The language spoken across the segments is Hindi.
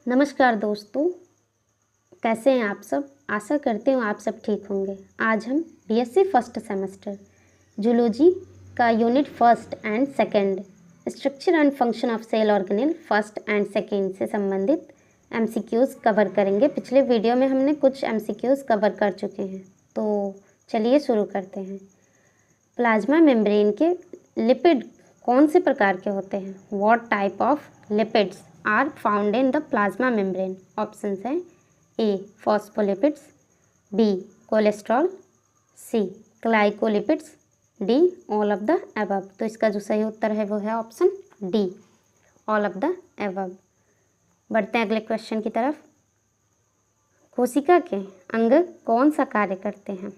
नमस्कार दोस्तों, कैसे हैं आप सब। आशा करती हूँ आप सब ठीक होंगे। आज हम बीएससी फर्स्ट सेमेस्टर जूलॉजी का unit first and second structure and function of cell organelle first and second से संबंधित एमसीक्यूज़ कवर करेंगे। पिछले वीडियो में हमने कुछ एमसीक्यूज़ कवर कर चुके हैं, तो चलिए शुरू करते हैं। प्लाज्मा मेम्ब्रेन के लिपिड कौन से प्रकार के होते हैं? What type of lipids are found in the plasma membrane? Options हैं A phospholipids, B cholesterol, C glycolipids, D all of the above. तो इसका जो सही उत्तर है वो है option D, all of the above. बढ़ते हैं अगले क्वेश्चन की तरफ। कोशिका के अंग कौन सा कार्य करते हैं?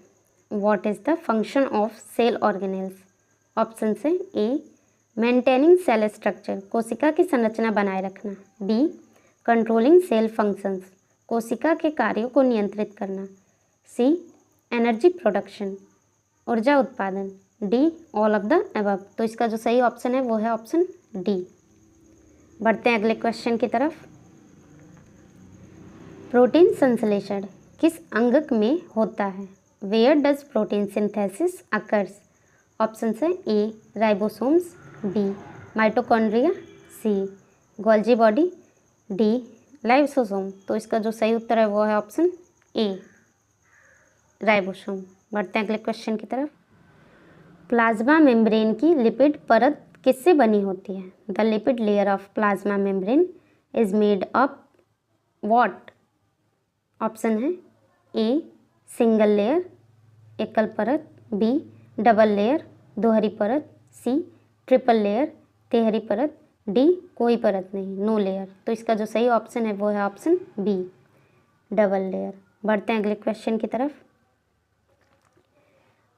What is the function of cell organelles? Option है ए मेंटेनिंग सेल स्ट्रक्चर, कोशिका की संरचना बनाए रखना, बी कंट्रोलिंग सेल फंक्शंस, कोशिका के कार्यों को नियंत्रित करना, सी एनर्जी प्रोडक्शन, ऊर्जा उत्पादन, D all of the above. तो इसका जो सही ऑप्शन है वो है ऑप्शन डी। बढ़ते हैं अगले क्वेश्चन की तरफ। प्रोटीन संश्लेषण किस अंग में होता है? Where does protein synthesis occurs? Option है A ribosomes, B mitochondria, C Golgi body, D lysosome. तो इसका जो सही उत्तर है वो है ऑप्शन ए राइबोसोम। बढ़ते हैं अगले क्वेश्चन की तरफ। प्लाज्मा मेम्ब्रेन की लिपिड परत किससे बनी होती है? The lipid layer of plasma membrane is made up what? Option है ए सिंगल लेयर एकल परत, बी डबल लेयर दोहरी परत, सी ट्रिपल लेयर तिहरी परत, डी कोई परत नहीं नो लेयर। तो इसका जो सही ऑप्शन है वो है ऑप्शन बी डबल लेयर। बढ़ते हैं अगले क्वेश्चन की तरफ।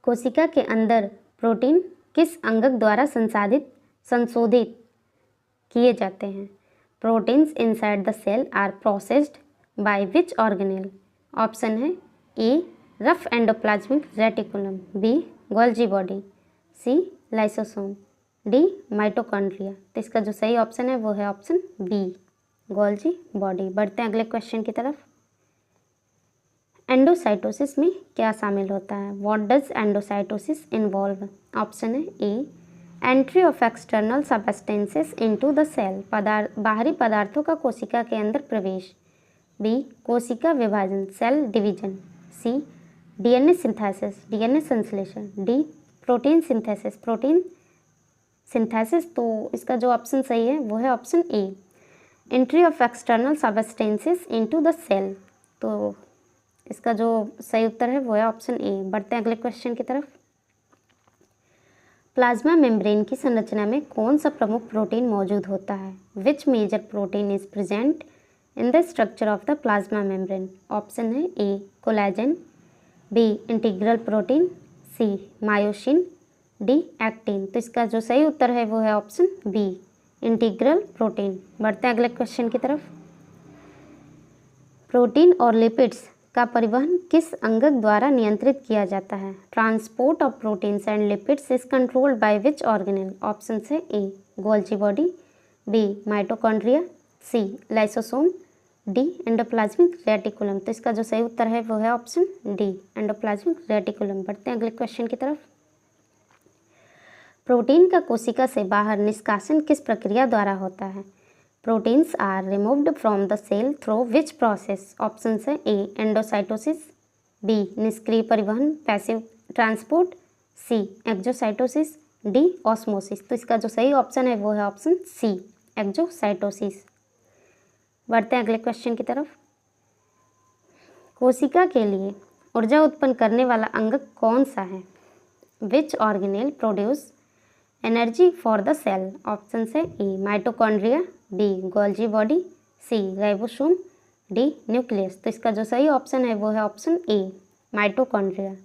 कोशिका के अंदर प्रोटीन किस अंगक द्वारा संशोधित किए जाते हैं? Proteins inside the cell are processed by which organelle? Option है A rough endoplasmic reticulum, B Golgi body, C lysosome, D mitochondria. तो इसका जो सही ऑप्शन है वो है ऑप्शन बी गोल्जी बॉडी। बढ़ते हैं अगले क्वेश्चन की तरफ। एंडोसाइटोसिस में क्या शामिल होता है? What does endocytosis involve? Option है A entry of external substances into the cell, बाहरी पदार्थों का कोशिका के अंदर प्रवेश, बी कोशिका विभाजन cell division, C DNA synthesis DNA संश्लेषण, D protein synthesis protein synthesis. तो इसका जो ऑप्शन सही है वो है option A entry of external substances into the cell. तो इसका जो सही उत्तर है वो है ऑप्शन ए। बढ़ते हैं अगले क्वेश्चन की तरफ। प्लाज्मा मेम्ब्रेन की संरचना में कौन सा प्रमुख प्रोटीन मौजूद होता है? Which major protein is present in the structure of the plasma membrane? Option है A collagen, B integral protein, C myosin, D actin. तो इसका जो सही उत्तर है वो है ऑप्शन बी इंटीग्रल प्रोटीन। बढ़ते हैं अगले क्वेश्चन की तरफ। प्रोटीन और लिपिड्स का परिवहन किस अंगक द्वारा नियंत्रित किया जाता है? Transport of proteins and lipids is controlled by which organelle? Option है ए गोल्जी बॉडी, बी माइटोकॉन्ड्रिया, सी लाइसोसोम, डी एंडोप्लाज्मिक रेटिकुलम। तो इसका जो सही उत्तर है वो है ऑप्शन डी एंडोप्लाज्मिक रेटिकुलम। बढ़ते हैं अगले क्वेश्चन की तरफ। प्रोटीन का कोशिका से बाहर निष्कासन किस प्रक्रिया द्वारा होता है? Proteins are removed from the cell through which process? Option है ए एंडोसाइटोसिस, बी निष्क्रिय परिवहन passive transport, C exocytosis, D osmosis. तो इसका जो सही ऑप्शन है वो है ऑप्शन सी एक्जोसाइटोसिस। बढ़ते हैं अगले क्वेश्चन की तरफ। कोशिका के लिए ऊर्जा उत्पन्न करने वाला अंग कौन सा है? Which organelle produce energy for the cell? Option है A mitochondria, B Golgi body, C ribosome, D nucleus. तो इसका जो सही ऑप्शन है वो है ऑप्शन ए माइटोकॉन्ड्रिया।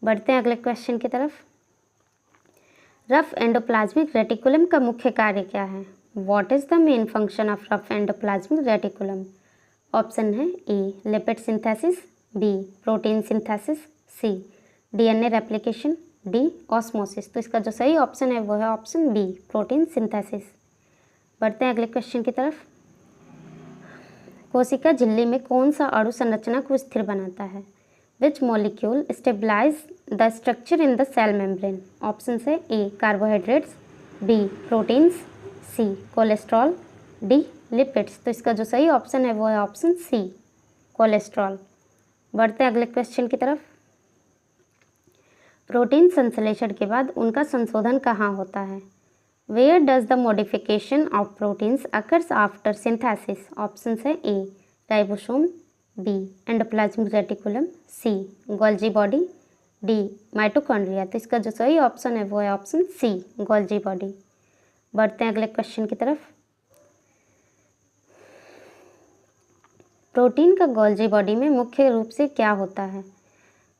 बढ़ते हैं अगले क्वेश्चन की तरफ। रफ एंडोप्लाज्मिक रेटिकुलम का मुख्य कार्य क्या है? What is the main function of rough endoplasmic reticulum? Option है A lipid synthesis, B protein synthesis, C DNA replication, D osmosis. तो इसका जो सही ऑप्शन है वो है ऑप्शन बी प्रोटीन सिंथेसिस। बढ़ते हैं अगले क्वेश्चन की तरफ। कोशिका झिल्ली में कौन सा अणु संरचना को स्थिर बनाता है? Which molecule stabilize the structure in the cell membrane? Option है A carbohydrates, B proteins, C cholesterol, D lipids. तो इसका जो सही ऑप्शन है वो है ऑप्शन सी कोलेस्ट्रॉल। बढ़ते हैं अगले क्वेश्चन की तरफ। प्रोटीन संश्लेषण के बाद उनका संशोधन कहाँ होता है? Where does the modification of proteins occurs after synthesis? Option है A ribosome, B endoplasmic reticulum, C Golgi body, D mitochondria. तो इसका जो सही ऑप्शन है वो है ऑप्शन सी गोल्जी बॉडी। बढ़ते हैं अगले क्वेश्चन की तरफ। प्रोटीन का गोल्जी बॉडी में मुख्य रूप से क्या होता है?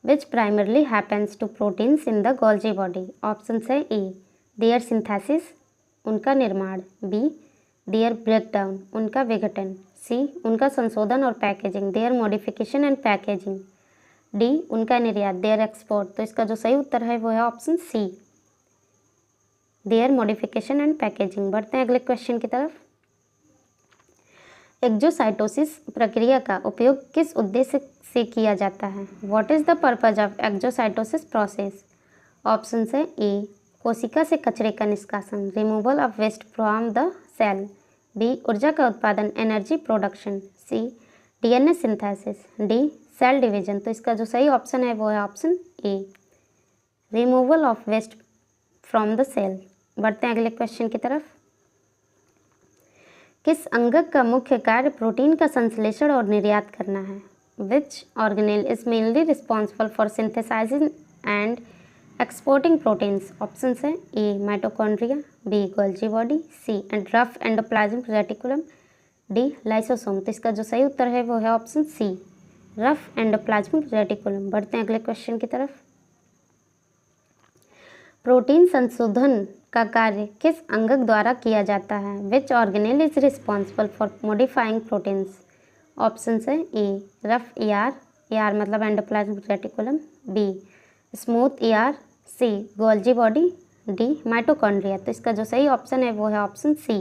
Which primarily happens to proteins in the Golgi body? Option है ए देयर सिंथेसिस, उनका निर्माण, बी देयर ब्रेकडाउन, उनका विघटन, सी उनका संशोधन और packaging, their modification and packaging, D उनका निर्यात, देयर एक्सपोर्ट। तो इसका जो सही उत्तर है वो है option C their modification and packaging. बढ़ते हैं अगले क्वेश्चन की तरफ। एक्जोसाइटोसिस प्रक्रिया का उपयोग किस उद्देश्य से किया जाता है? What is the purpose of exocytosis process? Option है ए कोशिका से कचरे का निष्कासन, removal of waste from the cell, B ऊर्जा का उत्पादन, energy production, C DNA synthesis, D cell division. तो इसका जो सही ऑप्शन है वो है option A removal of waste from the cell. बढ़ते हैं अगले क्वेश्चन की तरफ। किस अंगक का मुख्य कार्य प्रोटीन का संश्लेषण और निर्यात करना है? Which organelle is mainly responsible for synthesising and exporting proteins? Option है A mitochondria, B Golgi body, C rough endoplasmic reticulum, D lysosome. तो इसका जो सही उत्तर है वो है option C rough endoplasmic reticulum. बढ़ते हैं अगले क्वेश्चन की तरफ। प्रोटीन संशोधन का कार्य किस अंगक द्वारा किया जाता है? Which organelle is responsible for modifying proteins? Option है ए रफ ER मतलब endoplasmic reticulum, B smooth ER, C Golgi body, D mitochondria. तो इसका जो सही ऑप्शन है वो है ऑप्शन सी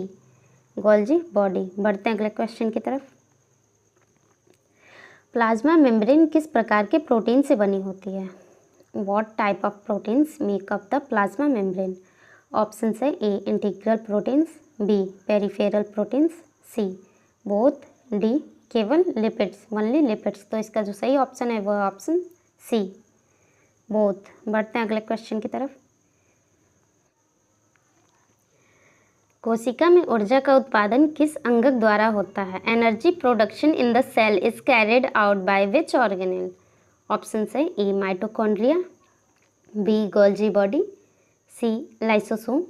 गोल्जी बॉडी। बढ़ते हैं अगले क्वेश्चन की तरफ। प्लाज्मा मेम्ब्रेन किस प्रकार के प्रोटीन से बनी होती है? What type of proteins make up the plasma membrane? Option है A integral proteins, B peripheral proteins, C both, D केवल लिपिड्स ओनली लिपिड्स। तो इसका जो सही ऑप्शन है वो है ऑप्शन सी बोथ। बढ़ते हैं अगले क्वेश्चन की तरफ। कोशिका में ऊर्जा का उत्पादन किस अंगक द्वारा होता है? Energy production in the cell is carried out by which organelle? Option है A mitochondria, B Golgi body, C lysosome,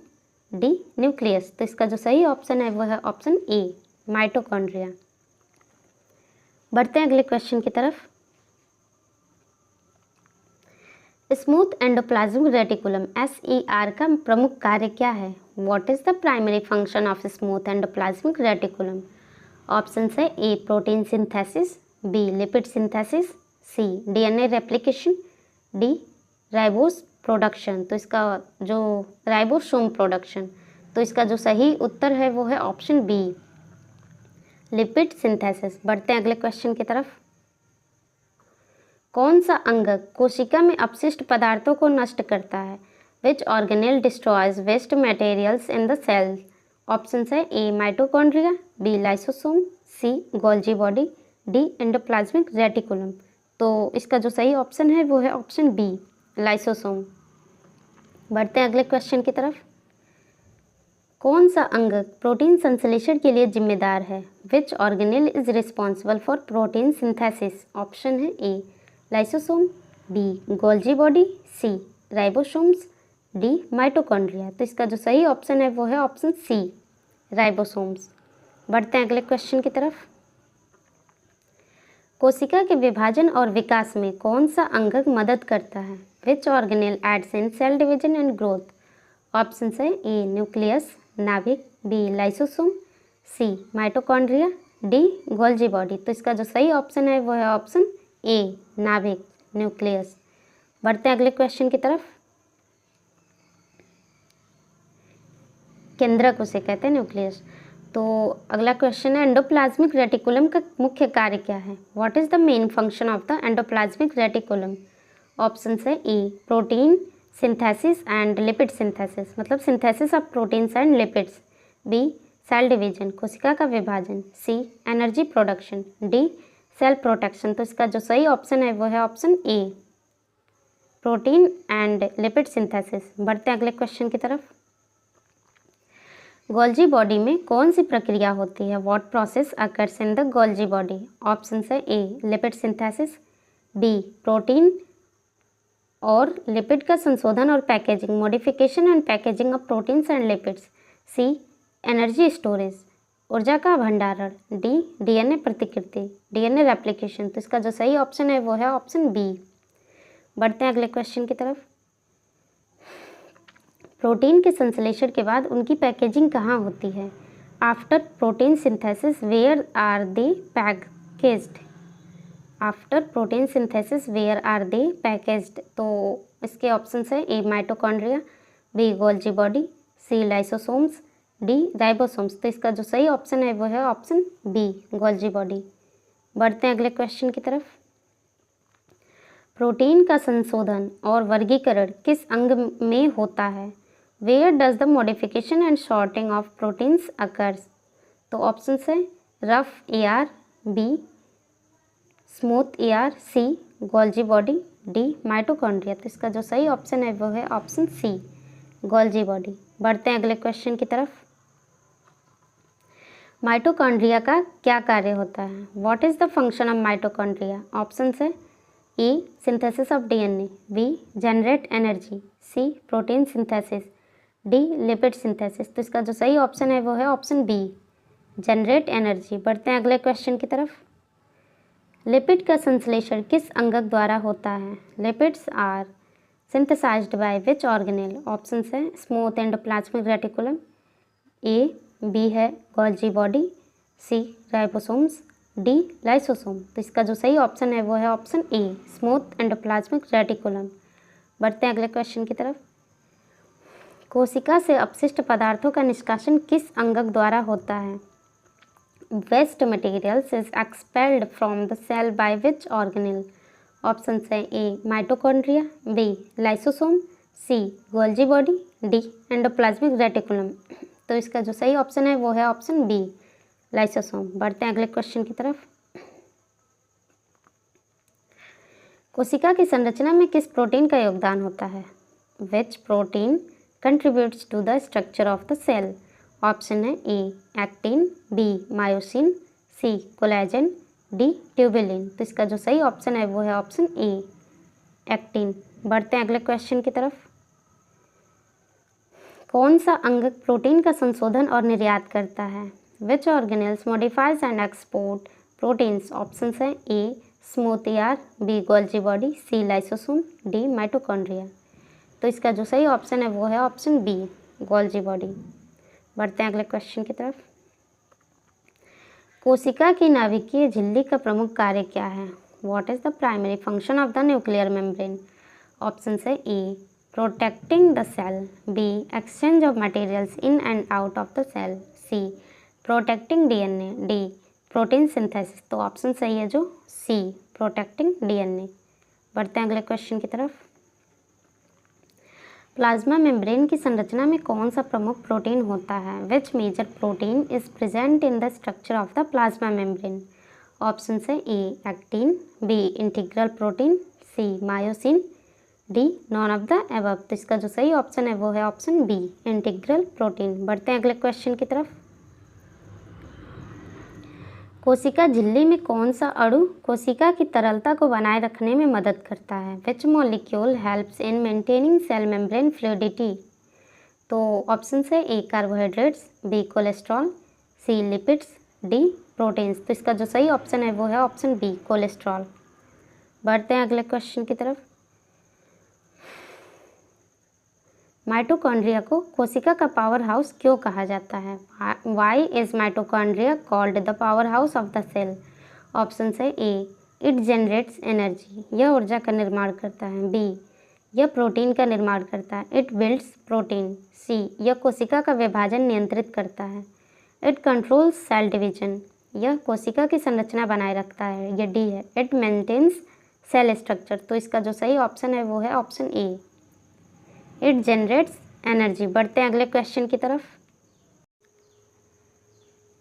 D nucleus. तो इसका जो सही ऑप्शन है वो है ऑप्शन ए माइटोकॉन्ड्रिया। बढ़ते हैं अगले क्वेश्चन की तरफ। स्मूथ एंडोप्लाज्मिक रेटिकुलम SER का प्रमुख कार्य क्या है? What is the primary function of smooth endoplasmic reticulum? Option है A protein synthesis, B lipid synthesis, C DNA replication, D ribose production. तो इसका जो राइबोसोम प्रोडक्शन। तो इसका जो सही उत्तर है वो है ऑप्शन बी लिपिड सिंथेसिस। बढ़ते हैं अगले क्वेश्चन की तरफ। कौन सा अंगक कोशिका में अपशिष्ट पदार्थों को नष्ट करता है? Which organelle destroys waste materials in the cell? Option है A mitochondria, B lysosome, C Golgi body, D endoplasmic reticulum. तो इसका जो सही ऑप्शन है वो है ऑप्शन बी लाइसोसोम। बढ़ते हैं अगले क्वेश्चन की तरफ। कौन सा अंगक प्रोटीन संश्लेषण के लिए जिम्मेदार है? Which organelle is responsible for protein synthesis? Option है ए lysosome, B Golgi body, C ribosomes, D mitochondria. तो इसका जो सही ऑप्शन है वो है ऑप्शन सी राइबोसोम्स। बढ़ते हैं अगले क्वेश्चन की तरफ। कोशिका के विभाजन और विकास में कौन सा अंगक मदद करता है? Which organelle aids in cell division and growth? Option है ए न्यूक्लियस नाभिक, B lysosome, C mitochondria, D Golgi body. तो इसका जो सही ऑप्शन है वो है ऑप्शन ए नाभिक न्यूक्लियस। बढ़ते हैं अगले क्वेश्चन की तरफ। केंद्रक उसे कहते हैं न्यूक्लियस। तो अगला क्वेश्चन है, एंडोप्लाज्मिक रेटिकुलम का मुख्य कार्य क्या है? What is the main function of the endoplasmic reticulum? Option है A protein synthesis and lipid synthesis, मतलब synthesis of proteins and lipids. B cell division, कोशिका का विभाजन। C energy production. D cell protection. तो इसका जो सही ऑप्शन है वो है option A protein and lipid synthesis. बढ़ते हैं अगले क्वेश्चन की तरफ। गोल्जी बॉडी में कौन सी प्रक्रिया होती है? What process occurs in the Golgi body? Option है A lipid synthesis, B protein और लिपिड का संशोधन और packaging, modification and packaging of proteins and lipids. C energy storage, ऊर्जा का भंडारण। डी डीएनए प्रतिकृति, डीएनए रेप्लिकेशन। तो इसका जो सही ऑप्शन है वो है ऑप्शन बी। बढ़ते हैं अगले क्वेश्चन की तरफ। प्रोटीन के संश्लेषण के बाद उनकी पैकेजिंग कहाँ होती है? After protein synthesis where are they packaged? After protein synthesis where are they packaged? तो इसके ऑप्शन है A mitochondria, B Golgi body, C lysosomes, D ribosomes. तो इसका जो सही ऑप्शन है वो है ऑप्शन बी गोल्जी बॉडी। बढ़ते हैं अगले क्वेश्चन की तरफ। प्रोटीन का संशोधन और वर्गीकरण किस अंग में होता है? Where does the modification and sorting of proteins occurs? तो ऑप्शन है rough ER, B smooth ER, C Golgi body, D mitochondria. तो इसका जो सही ऑप्शन है वो है ऑप्शन सी गोल्जी बॉडी। बढ़ते हैं अगले क्वेश्चन की तरफ। माइटोकॉन्ड्रिया का क्या कार्य होता है? What is the function of mitochondria? Option है A synthesis of DNA, B generate energy, C protein synthesis, D lipid synthesis. तो इसका जो सही ऑप्शन है वो है ऑप्शन बी जनरेट एनर्जी। बढ़ते हैं अगले क्वेश्चन की तरफ। लिपिड का संश्लेषण किस अंगक द्वारा होता है? Lipids are synthesized by which organelle? Option है smooth endoplasmic reticulum, A B है Golgi body, C ribosomes, D lysosome. तो इसका जो सही ऑप्शन है वो है option A smooth endoplasmic reticulum. बढ़ते हैं अगले क्वेश्चन की तरफ। कोशिका से अपशिष्ट पदार्थों का निष्कासन किस अंगक द्वारा होता है? Waste materials is expelled from the cell by which organelle? Option है A mitochondria, B lysosome, C Golgi body, D endoplasmic reticulum. तो इसका जो सही ऑप्शन है वो है ऑप्शन बी लाइसोसोम। बढ़ते हैं अगले क्वेश्चन की तरफ। कोशिका की संरचना में किस प्रोटीन का योगदान होता है? Which protein contributes to the structure of the cell? Option है A actin, B myosin, C collagen, D tubulin. तो इसका जो सही ऑप्शन है वो है ऑप्शन ए एक्टिन। बढ़ते हैं अगले क्वेश्चन की तरफ। कौन सा अंगक प्रोटीन का संशोधन और निर्यात करता है? Which organelles modifies and export proteins? Option है A smooth ER, B Golgi body, C lysosome, D mitochondria. तो इसका जो सही ऑप्शन है वो है ऑप्शन बी गोल्जी बॉडी। बढ़ते हैं अगले क्वेश्चन की तरफ। कोशिका की नाभिकीय झिल्ली का प्रमुख कार्य क्या है? What is the primary function of the nuclear membrane? Option है A protecting the cell, B exchange of materials in and out of the cell, C protecting DNA, D protein synthesis. तो ऑप्शन सही है जो सी प्रोटेक्टिंग डीएनए। बढ़ते हैं अगले क्वेश्चन की तरफ। प्लाज्मा मेम्ब्रेन की संरचना में कौन सा प्रमुख प्रोटीन होता है? Which major protein is present in the structure of the plasma membrane? Option है A actin, B integral protein, C myosin, D none of the above. तो इसका जो सही ऑप्शन है वो है ऑप्शन बी इंटीग्रल प्रोटीन। बढ़ते हैं अगले क्वेश्चन की तरफ। कोशिका झिल्ली में कौन सा अणु कोशिका की तरलता को बनाए रखने में मदद करता है? Which molecule helps in maintaining cell membrane fluidity? तो ऑप्शन है A carbohydrates, B cholesterol, C lipids, D proteins. तो इसका जो सही ऑप्शन है वो है ऑप्शन बी कोलेस्ट्रॉल। बढ़ते हैं अगले क्वेश्चन की तरफ। माइटोकॉन्ड्रिया को कोशिका का पावर हाउस क्यों कहा जाता है? Why is mitochondria called the power house of the cell? Option है ए इट जनरेट्स एनर्जी, यह ऊर्जा का निर्माण करता है, बी यह प्रोटीन का निर्माण करता है, इट बिल्ड्स प्रोटीन, सी यह कोशिका का विभाजन नियंत्रित करता है, इट कंट्रोल्स सेल डिवीजन, यह कोशिका की संरचना बनाए रखता है, ये डी है। इट मेंटेन्स सेल स्ट्रक्चर, तो इसका जो सही ऑप्शन है वो है option A. It generates energy. बढ़ते हैं अगले क्वेश्चन की तरफ।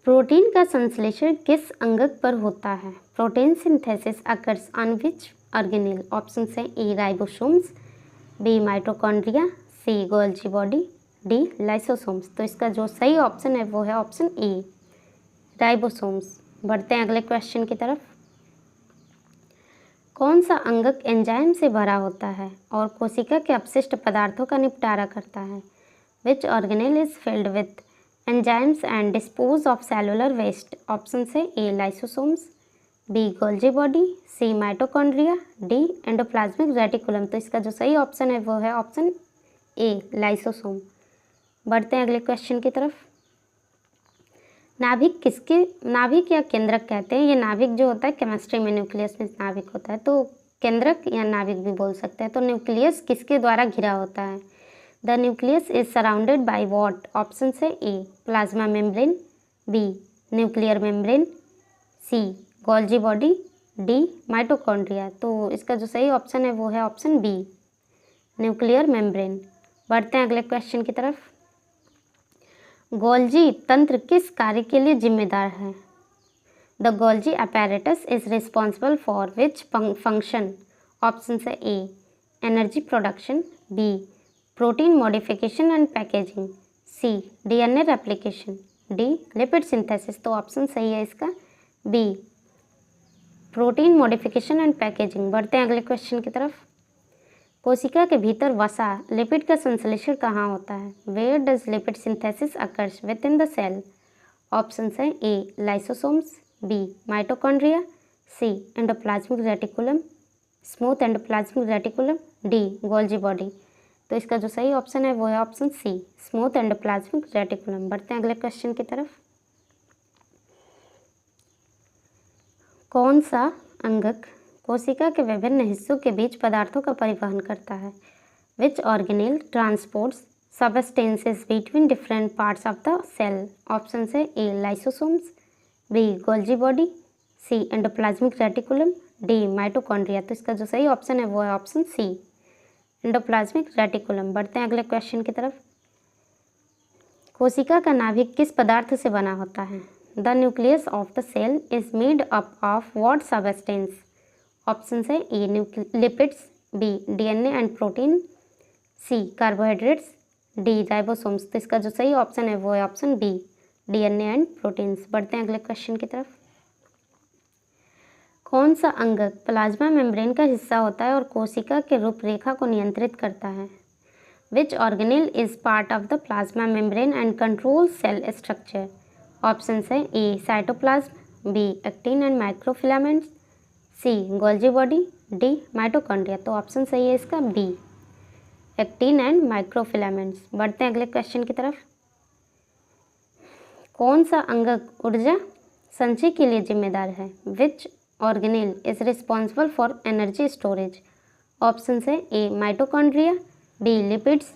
प्रोटीन का संश्लेषण किस अंगक पर होता है? Protein synthesis occurs on which organelle? Option है A ribosomes, B mitochondria, C Golgi body, D lysosomes. तो इसका जो सही ऑप्शन है वो है ऑप्शन ए राइबोसोम्स। बढ़ते हैं अगले क्वेश्चन की तरफ। कौन सा अंगक एंजाइम से भरा होता है और कोशिका के अपशिष्ट पदार्थों का निपटारा करता है? Which organelle is filled with enzymes and dispose of cellular waste? Option है A lysosomes, B Golgi body, C mitochondria, D endoplasmic reticulum. तो इसका जो सही ऑप्शन है वो है ऑप्शन ए लाइसोसोम। बढ़ते हैं अगले क्वेश्चन की तरफ। नाभिक या केंद्रक कहते हैं? ये नाभिक जो होता है केमिस्ट्री में न्यूक्लियस में नाभिक होता है, तो केंद्रक या नाभिक भी बोल सकते हैं। तो न्यूक्लियस किसके द्वारा घिरा होता है? The nucleus is surrounded by what? Option है A plasma membrane, B nuclear membrane, C Golgi body, D mitochondria. तो इसका जो सही ऑप्शन है वो है ऑप्शन बी न्यूक्लियर मेम्ब्रेन। बढ़ते हैं अगले क्वेश्चन की तरफ। गोल्जी तंत्र किस कार्य के लिए जिम्मेदार है? The Golgi apparatus is responsible for which function? Option है A energy production, B protein modification and packaging, C DNA replication, D lipid synthesis. तो ऑप्शन सही है इसका B protein modification and packaging. बढ़ते हैं अगले क्वेश्चन की तरफ। कोशिका के भीतर वसा लिपिड का संश्लेषण कहाँ होता है? Where does lipid synthesis occurs within the cell? Option है A lysosomes, B mitochondria, C endoplasmic reticulum, smooth endoplasmic reticulum, D Golgi body. तो इसका जो सही ऑप्शन है वो है option C smooth endoplasmic reticulum. बढ़ते हैं अगले क्वेश्चन की तरफ। कौन सा अंगक कोशिका के विभिन्न हिस्सों के बीच पदार्थों का परिवहन करता है? Which organelle transports substances between different parts of the cell? Option है A lysosomes, B Golgi body, C endoplasmic reticulum, D mitochondria. तो इसका जो सही ऑप्शन है वो है ऑप्शन सी एंडोप्लाज्मिक रेटिकुलम। बढ़ते हैं अगले क्वेश्चन की तरफ। कोशिका का नाभिक किस पदार्थ से बना होता है? The nucleus of the cell is made up of what substance? Option है A lipids, B DNA and protein, C carbohydrates, D ribosomes. तो इसका जो सही ऑप्शन है वो है option B DNA and proteins. बढ़ते हैं अगले क्वेश्चन की तरफ। कौन सा अंगक प्लाज्मा मेम्ब्रेन का हिस्सा होता है और कोशिका के रूपरेखा को नियंत्रित करता है? Which organelle is part of the plasma membrane and control cell structure? Option है A cytoplasm, B actin and microfilaments, C Golgi body, D mitochondria. तो ऑप्शन सही है इसका बी एक्टिन एंड माइक्रोफिलामेंट्स। बढ़ते हैं अगले क्वेश्चन की तरफ। कौन सा अंगक ऊर्जा संचय के लिए जिम्मेदार है? Which organelle is responsible for energy storage? Option है A mitochondria, B lipids,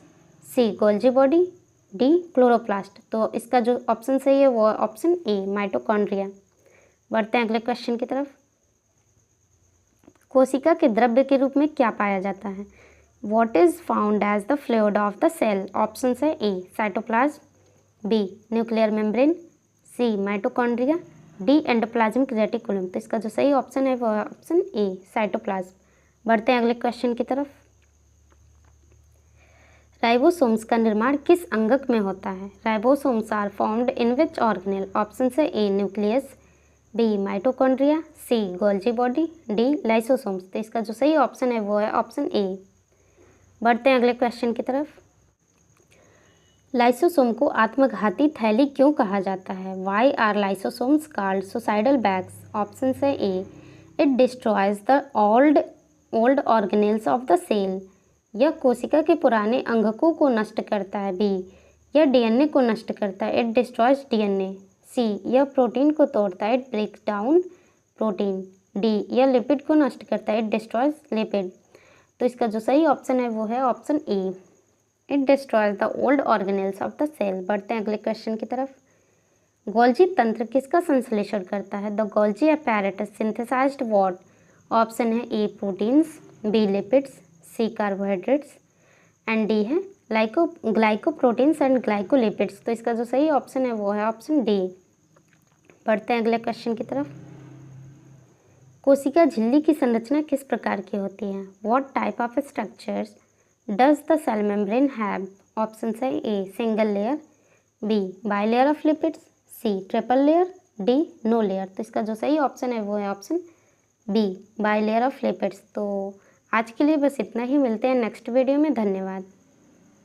C Golgi body, D chloroplast. तो इसका जो ऑप्शन सही है वो ऑप्शन ए माइटोकॉन्ड्रिया। बढ़ते हैं अगले क्वेश्चन की तरफ। कोशिका के द्रव्य के रूप में क्या पाया जाता है? What is found as the fluid of the cell? Option है A cytoplasm, B nuclear membrane, C mitochondria, D endoplasmic reticulum. तो इसका जो सही ऑप्शन है वो है ऑप्शन ए साइटोप्लाज्म। बढ़ते हैं अगले क्वेश्चन की तरफ। राइबोसोम्स का निर्माण किस अंगक में होता है? Ribosomes are formed in which organelle? Option है A nucleus, B mitochondria, C Golgi body, D lysosomes. तो इसका जो सही ऑप्शन है वो है ऑप्शन ए। बढ़ते हैं अगले क्वेश्चन की तरफ। लाइसोसोम को आत्मघाती थैली क्यों कहा जाता है? Why are lysosomes called suicidal bags? Option है A it destroys the old organelles of the cell, यह कोशिका के पुराने अंगकों को नष्ट करता है, बी यह डीएनए को नष्ट करता है, इट डिस्ट्रॉयज डीएनए, सी यह प्रोटीन को तोड़ता है, it breaks down protein, D यह लिपिड को नष्ट करता है, इट डिस्ट्रॉयज लिपिड। तो इसका जो सही ऑप्शन है वो है option A it destroys the old organelles of the cell. बढ़ते हैं अगले क्वेश्चन की तरफ। गोल्जी तंत्र किसका संश्लेषण करता है? The Golgi apparatus synthesized what? Option है A proteins, B lipids, C carbohydrates and D है ग्लाइकोप्रोटीन्स एंड ग्लाइकोलिपिड्स। तो इसका जो सही ऑप्शन है वो है ऑप्शन डी। बढ़ते हैं अगले क्वेश्चन की तरफ। कोशिका झिल्ली की संरचना किस प्रकार की होती है? What type of structures does the cell membrane have? Option है A single layer, B bilayer of lipids, C triple layer, D no layer. तो इसका जो सही ऑप्शन है वो है option B bilayer of lipids. तो आज के लिए बस इतना ही, मिलते हैं नेक्स्ट वीडियो में। धन्यवाद।